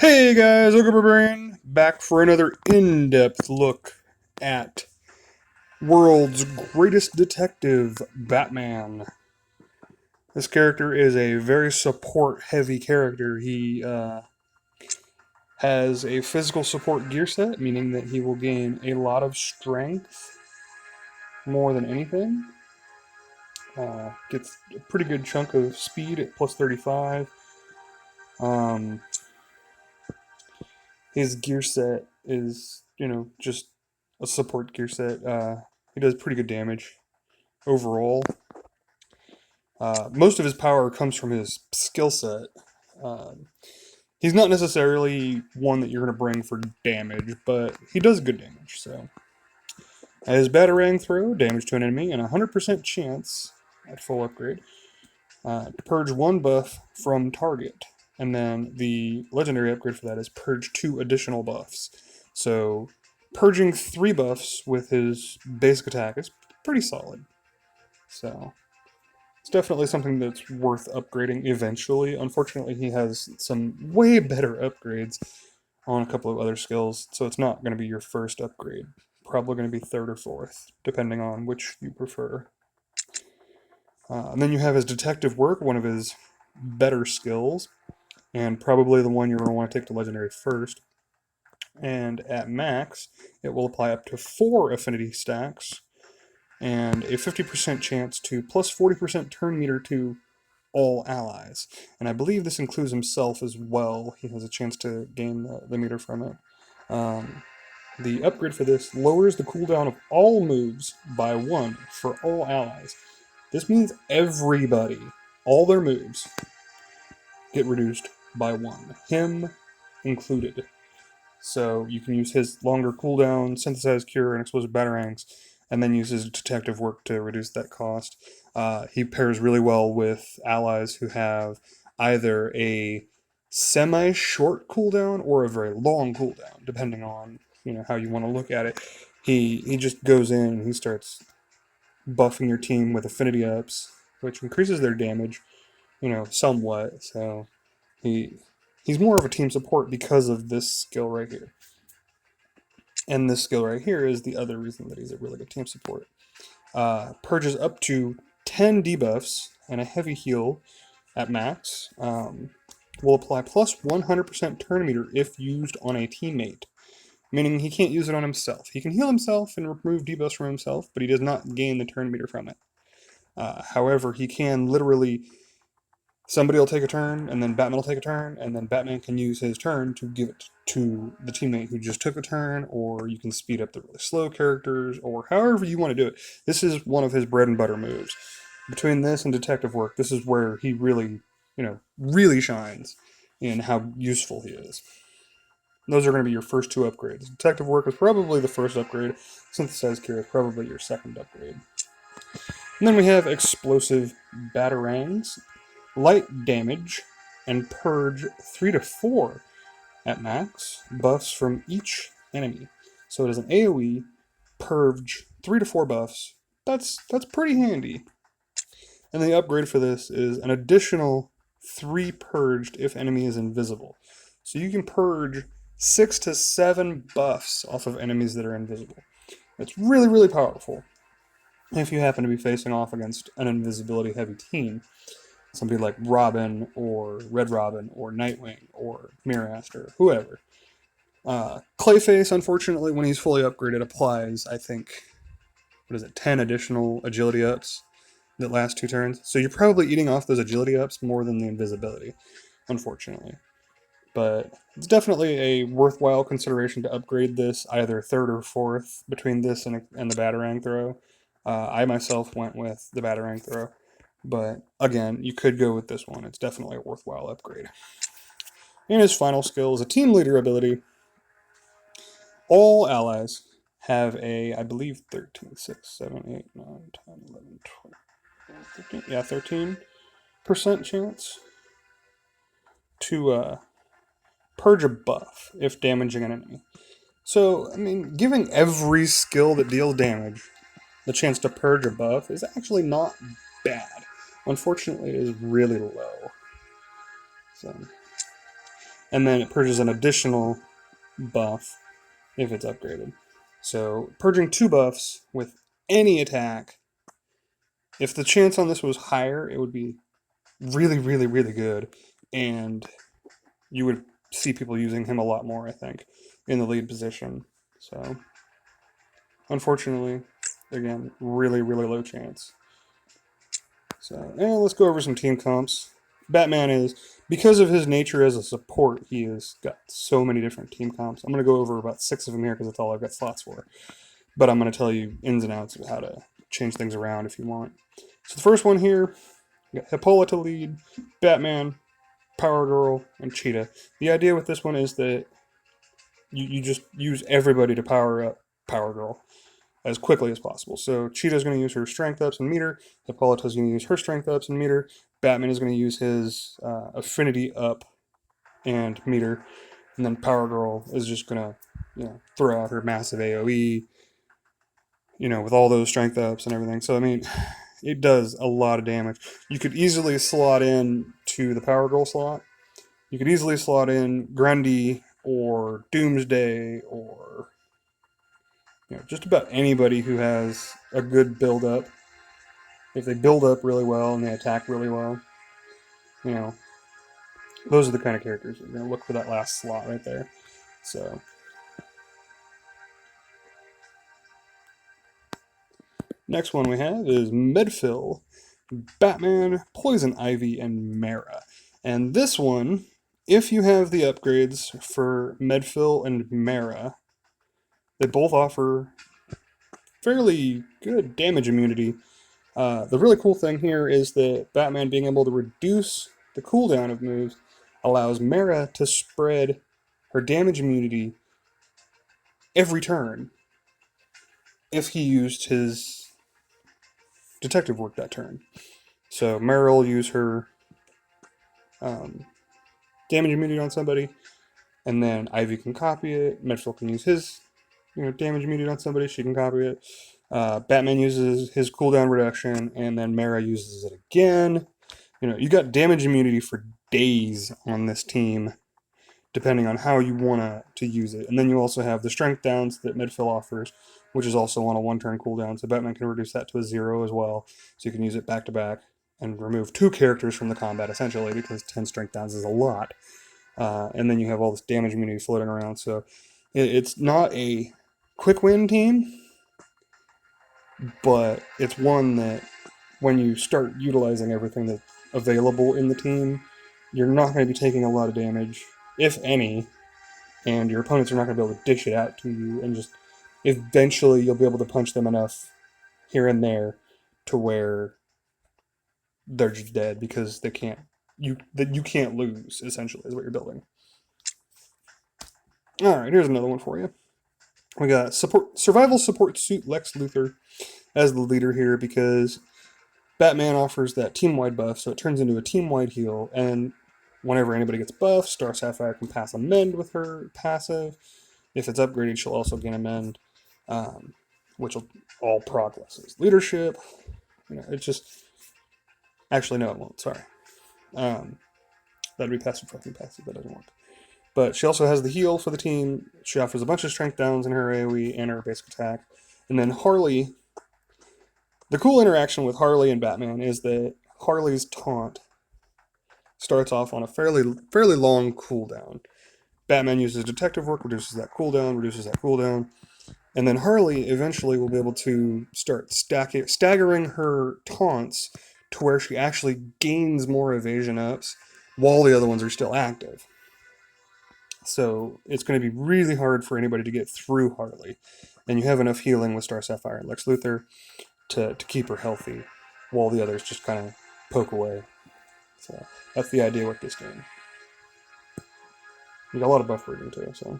Hey guys, OgreBarberian back for another in-depth look at world's greatest detective, Batman. This character is a very support-heavy character. He has a physical support gear set, meaning that he will gain a lot of strength more than anything. Gets a pretty good chunk of speed at plus 35. Um, his gear set is, just a support gear set. He does pretty good damage overall. Most of his power comes from his skill set. Um, he's not necessarily one that you're going to bring for damage, but he does good damage. So, his Batarang throw, damage to an enemy, and a 100% chance at full upgrade to purge one buff from target. And then the legendary upgrade for that is purge 2 additional buffs. So, purging 3 buffs with his basic attack is pretty solid. So, it's definitely something that's worth upgrading eventually. Unfortunately, he has some way better upgrades on a couple of other skills, so it's not going to be your first upgrade. Probably going to be third or fourth, depending on which you prefer. And then you have his detective work, one of his better skills, and probably the one you're going to want to take to legendary first. And at max, it will apply up to 4 affinity stacks and a 50% chance to plus 40% turn meter to all allies. And I believe this includes himself as well. He has a chance to gain the meter from it. The upgrade for this lowers the cooldown of all moves by 1 for all allies. This means everybody, all their moves, get reduced by 1, him included. So you can use his longer cooldown, synthesize cure, and explosive batarangs, and then use his detective work to reduce that cost. He pairs really well with allies who have either a semi-short cooldown or a very long cooldown, depending on how you want to look at it. He just goes in and he starts buffing your team with affinity ups, which increases their damage, somewhat. So he he's more of a team support because of this skill right here. And this skill right here is the other reason that he's a really good team support. Purges up to 10 debuffs and a heavy heal at max. Will apply plus 100% turn meter if used on a teammate, meaning he can't use it on himself. He can heal himself and remove debuffs from himself, but he does not gain the turn meter from it. However, he can literally somebody will take a turn, and then Batman will take a turn, and then Batman can use his turn to give it to the teammate who just took a turn, or you can speed up the really slow characters, or however you want to do it. This is one of his bread and butter moves. Between this and detective work, this is where he really, really shines in how useful he is. Those are going to be your first 2 upgrades. Detective work is probably the first upgrade. Synthesized cure is probably your second upgrade. And then we have explosive batarangs, light damage, and purge 3 to 4 at max buffs from each enemy. So it is an AoE, purge 3 to 4 buffs. That's pretty handy. And the upgrade for this is an additional 3 purged if enemy is invisible. So you can purge 6 to 7 buffs off of enemies that are invisible. It's really, really powerful if you happen to be facing off against an invisibility heavy team. Somebody like Robin or Red Robin or Nightwing or Mirror Master, whoever. Clayface, unfortunately, when he's fully upgraded, applies, I think, 10 additional agility ups that last 2 turns. So you're probably eating off those agility ups more than the invisibility, unfortunately. But it's definitely a worthwhile consideration to upgrade this either third or fourth between this and the Batarang throw. I myself went with the Batarang throw. But again, you could go with this one. It's definitely a worthwhile upgrade. And his final skill is a team leader ability. All allies have a, I believe, 13, 6, 7, 8, 9, 10, 11, 12, 13, yeah, 13% chance to purge a buff if damaging an enemy. So, I mean, giving every skill that deals damage the chance to purge a buff is actually not bad. Unfortunately, it is really low. So, and then it purges an additional buff if it's upgraded. So purging 2 buffs with any attack, if the chance on this was higher, it would be really, really, really good, and you would see people using him a lot more, I think, in the lead position. So, unfortunately, again, really, really low chance. So, let's go over some team comps. Batman is, because of his nature as a support, he has got so many different team comps. I'm going to go over about 6 of them here because that's all I've got slots for. But I'm going to tell you ins and outs of how to change things around if you want. So the first one here, we got Hippolyta lead, Batman, Power Girl, and Cheetah. The idea with this one is that you just use everybody to power up Power Girl as quickly as possible. So Cheetah's going to use her strength ups and meter. Hippolyta's going to use her strength ups and meter. Batman is going to use his affinity up and meter. And then Power Girl is just going to throw out her massive AoE, with all those strength ups and everything. So, I mean, it does a lot of damage. You could easily slot in to the Power Girl slot. You could easily slot in Grundy or Doomsday or just about anybody who has a good build up. If they build up really well and they attack really well, those are the kind of characters that are going to look for that last slot right there. So, next one we have is Medfill, Batman, Poison Ivy, and Mara. And this one, if you have the upgrades for Medfill and Mara, they both offer fairly good damage immunity. The really cool thing here is that Batman being able to reduce the cooldown of moves allows Mara to spread her damage immunity every turn if he used his detective work that turn. So Mara will use her damage immunity on somebody, and then Ivy can copy it. Medfill can use his damage immunity on somebody. She can copy it. Batman uses his cooldown reduction, and then Mara uses it again. You got damage immunity for days on this team, depending on how you want to use it. And then you also have the strength downs that Medfill offers, which is also on a 1-turn cooldown. So Batman can reduce that to a 0 as well. So you can use it back to back and remove 2 characters from the combat, essentially, because 10 strength downs is a lot. And then you have all this damage immunity floating around. So it's not a quick win team, but it's one that when you start utilizing everything that's available in the team, you're not going to be taking a lot of damage, if any, and your opponents are not going to be able to dish it out to you, and just eventually you'll be able to punch them enough here and there to where they're just dead because you can't lose, essentially, is what you're building. Alright, here's another one for you. We got survival support suit Lex Luthor as the leader here because Batman offers that team-wide buff, so it turns into a team-wide heal, and whenever anybody gets buffed, Star Sapphire can pass Amend with her passive. If it's upgraded, she'll also gain Amend, which will all proc Lex's leadership. It's just... Actually, no, it won't. Sorry. That'd be passive fucking passive. That doesn't work. But she also has the heal for the team. She offers a bunch of strength downs in her AoE and her basic attack. And then Harley... The cool interaction with Harley and Batman is that Harley's taunt starts off on a fairly long cooldown. Batman uses detective work, reduces that cooldown, and then Harley eventually will be able to start staggering her taunts to where she actually gains more evasion ups while the other ones are still active. So it's going to be really hard for anybody to get through Harley, and you have enough healing with Star Sapphire and Lex Luthor to keep her healthy while the others just kind of poke away. So that's the idea with this game. You got a lot of buff reading too, so.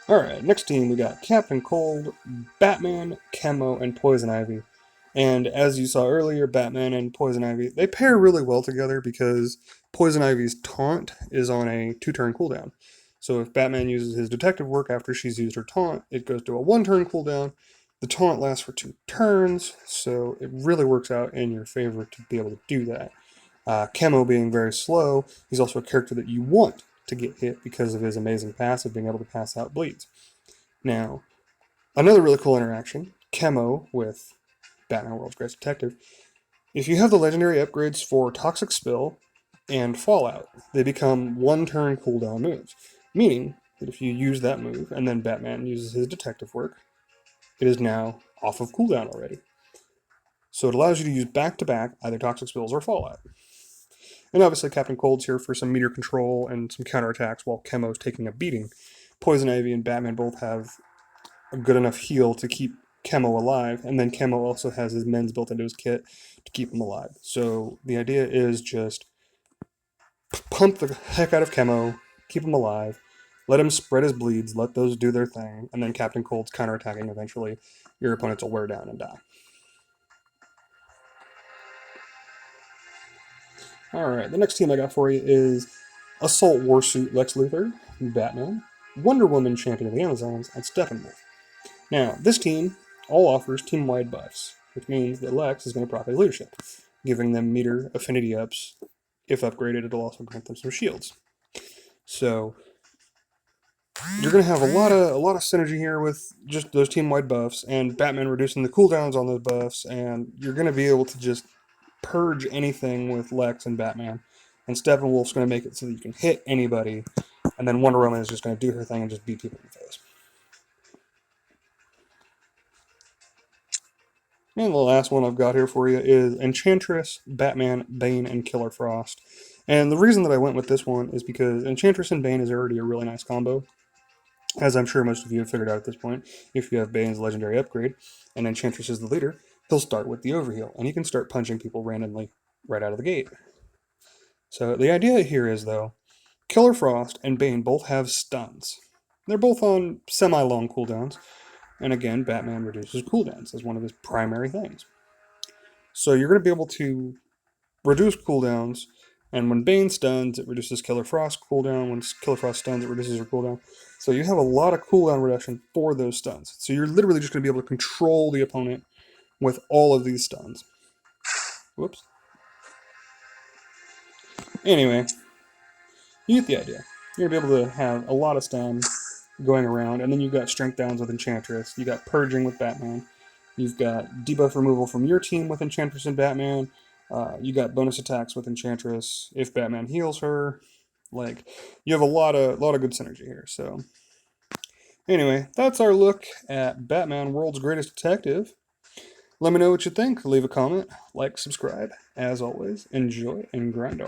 Alright, next team we got Captain Cold, Batman, Chemo, and Poison Ivy. And as you saw earlier, Batman and Poison Ivy, they pair really well together because Poison Ivy's taunt is on a 2-turn cooldown. So if Batman uses his detective work after she's used her taunt, it goes to a 1-turn cooldown. The taunt lasts for 2 turns, so it really works out in your favor to be able to do that. Chemo being very slow, he's also a character that you want to get hit because of his amazing passive being able to pass out bleeds. Now, another really cool interaction, Chemo with Batman World's Greatest Detective. If you have the legendary upgrades for Toxic Spill and Fallout, they become one-turn cooldown moves, meaning that if you use that move and then Batman uses his detective work, it is now off of cooldown already. So it allows you to use back-to-back either Toxic Spills or Fallout. And obviously Captain Cold's here for some meter control and some counterattacks while Chemo's taking a beating. Poison Ivy and Batman both have a good enough heal to keep Chemo alive, and then Chemo also has his mends built into his kit to keep him alive. So the idea is just pump the heck out of Chemo, keep him alive, let him spread his bleeds, let those do their thing, and then Captain Cold's counterattacking eventually. Your opponents will wear down and die. Alright, the next team I got for you is Assault Warsuit Lex Luthor, Batman, Wonder Woman Champion of the Amazons, and Steppenwolf. Now, this team all offers team-wide buffs, which means that Lex is going to proc his leadership, giving them meter affinity ups. If upgraded, it'll also grant them some shields. So you're going to have a lot of synergy here with just those team-wide buffs, and Batman reducing the cooldowns on those buffs, and you're going to be able to just purge anything with Lex and Batman. And Steppenwolf's going to make it so that you can hit anybody, and then Wonder Woman is just going to do her thing and just beat people in the face. And the last one I've got here for you is Enchantress, Batman, Bane, and Killer Frost. And the reason that I went with this one is because Enchantress and Bane is already a really nice combo. As I'm sure most of you have figured out at this point, if you have Bane's legendary upgrade and Enchantress is the leader, he'll start with the overheal, and he can start punching people randomly right out of the gate. So the idea here is, though, Killer Frost and Bane both have stuns. They're both on semi-long cooldowns, and again, Batman reduces cooldowns as one of his primary things. So you're going to be able to reduce cooldowns, and when Bane stuns, it reduces Killer Frost cooldown. When Killer Frost stuns, it reduces her cooldown. So you have a lot of cooldown reduction for those stuns. So you're literally just going to be able to control the opponent with all of these stuns. Whoops. Anyway, you get the idea. You're going to be able to have a lot of stun going around, and then you've got strength downs with Enchantress. You've got purging with Batman. You've got debuff removal from your team with Enchantress and Batman. You got bonus attacks with Enchantress if Batman heals her. Like, you have a lot of good synergy here. So, anyway, that's our look at Batman World's Greatest Detective. Let me know what you think. Leave a comment, like, subscribe. As always, enjoy and grind on.